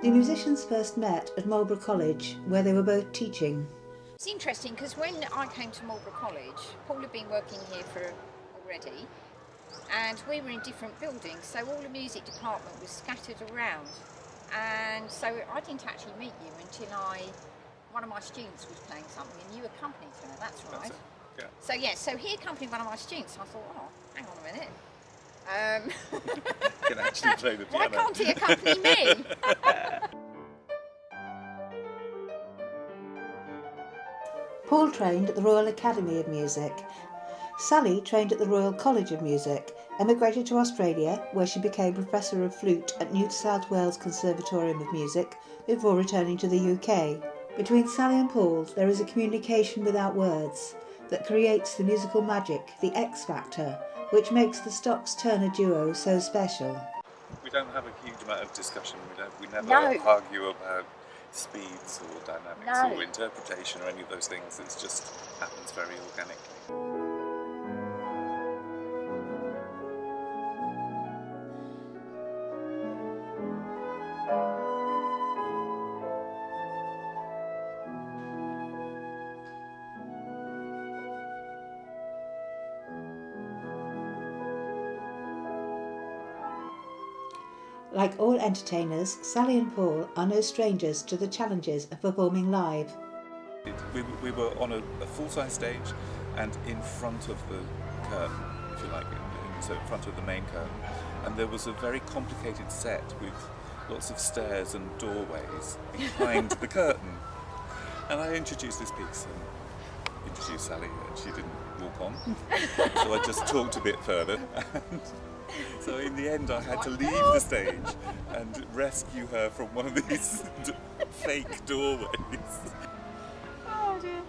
The musicians first met at Marlborough College, where they were both teaching. It's interesting because when I came to Marlborough College, Paul had been working here for already, and we were in different buildings, so all the music department was scattered around. And so I didn't actually meet you until one of my students was playing something and you accompanied her, that's right. That's it, yeah. So he accompanied one of my students. I thought, oh, hang on a minute. Can actually play the piano. Why can't he accompany me? Paul trained at the Royal Academy of Music. Sally trained at the Royal College of Music, emigrated to Australia, where she became Professor of Flute at New South Wales Conservatorium of Music before returning to the UK. Between Sally and Paul, there is a communication without words that creates the musical magic, the X factor, which makes the Stocks-Turner duo so special. We don't have a huge amount of discussion. We never No. argue about speeds or dynamics No. or interpretation or any of those things. It just happens very organically. Like all entertainers, Sally and Paul are no strangers to the challenges of performing live. We were on a full-size stage and in front of the curtain, if you like, so in front of the main curtain. And there was a very complicated set with lots of stairs and doorways behind the curtain. And I introduced this piece and introduced Sally, and she didn't walk on. So I just talked a bit further. And so in the end I had to leave the stage and rescue her from one of these fake doorways. Oh dear.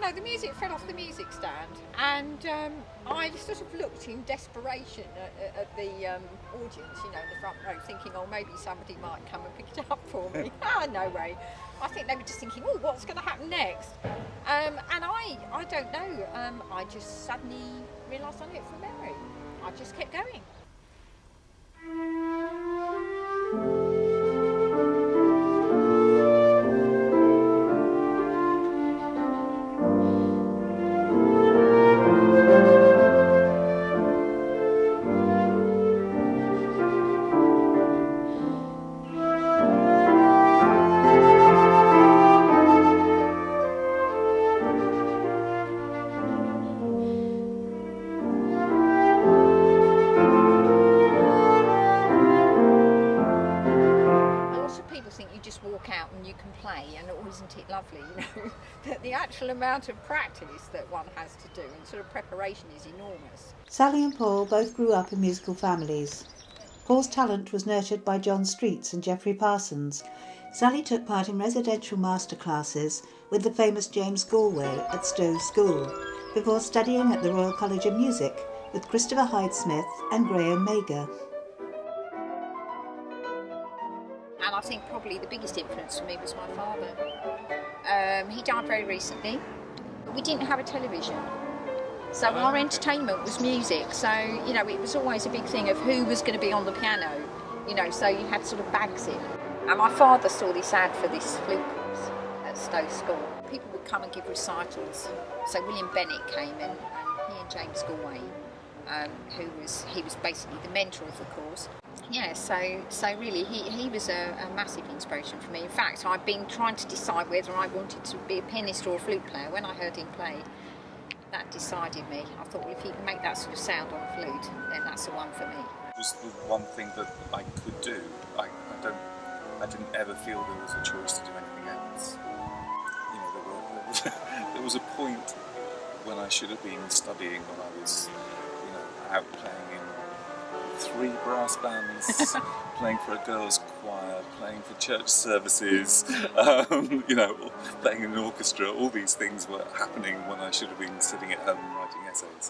No, the music fell off the music stand, and I sort of looked in desperation at the audience, you know, in the front row, thinking, oh, maybe somebody might come and pick it up for me. No way. I think they were just thinking, oh, what's going to happen next? And I don't know. I just suddenly realised I knew it from memory. I just kept going. Walk out and you can play, and oh, isn't it lovely, you know? But the actual amount of practice that one has to do and sort of preparation is enormous. Sally and Paul both grew up in musical families. Paul's talent was nurtured by John Streets and Geoffrey Parsons. Sally took part in residential masterclasses with the famous James Galway at Stowe School, before studying at the Royal College of Music with Christopher Hyde-Smith and Graham Mager. And I think probably the biggest influence for me was my father. He died very recently. We didn't have a television, so our entertainment was music. So, you know, it was always a big thing of who was going to be on the piano, you know, so you had sort of bags in. And my father saw this ad for this flute course at Stowe School. People would come and give recitals. So William Bennett came in, and he and James Galway, he was basically the mentor of the course. Yeah, so really he was a massive inspiration for me. In fact, I've been trying to decide whether I wanted to be a pianist or a flute player. When I heard him play, that decided me. I thought, well, if he can make that sort of sound on a flute, then that's the one for me. It was the one thing that I could do. I didn't ever feel there was a choice to do anything else. You know, there was a point when I should have been studying, when I was, you know, out playing in 3 brass bands, playing for a girls' choir, playing for church services, you know, playing in an orchestra. All these things were happening when I should have been sitting at home writing essays.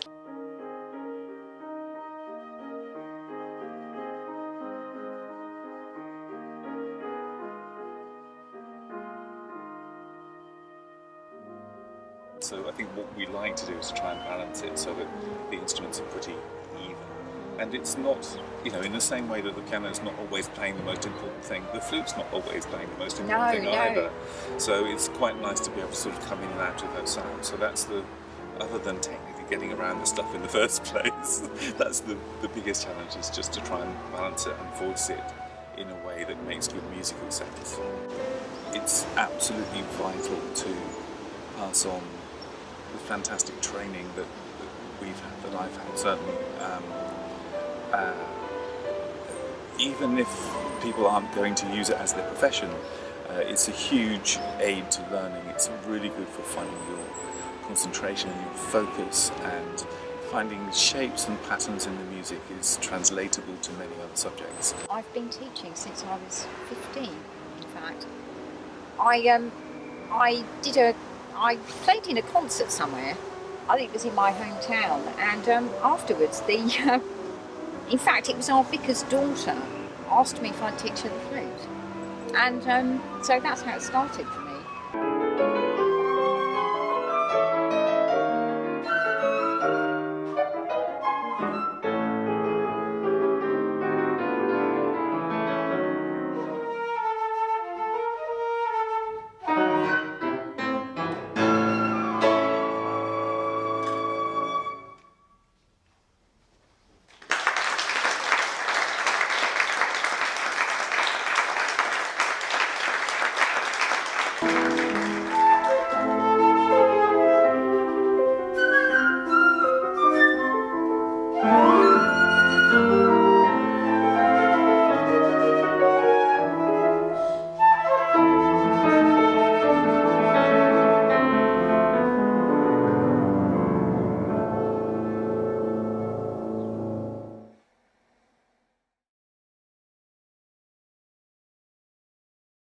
So I think what we like to do is to try and balance it so that the instruments are pretty even. And it's not, in the same way that the piano's not always playing the most important thing, the flute's not always playing the most important thing either. So it's quite nice to be able to sort of come in and out of those sounds. So that's other than technically getting around the stuff in the first place, that's the biggest challenge, is just to try and balance it and voice it in a way that makes good musical sense. It's absolutely vital to pass on the fantastic training that I've had, certainly. Even if people aren't going to use it as their profession, it's a huge aid to learning. It's really good for finding your concentration and your focus, and finding shapes and patterns in the music is translatable to many other subjects. I've been teaching since I was 15, in fact. I played in a concert somewhere. I think it was in my hometown, and afterwards in fact it was our vicar's daughter asked me if I'd teach her the flute, and so that's how it started for me.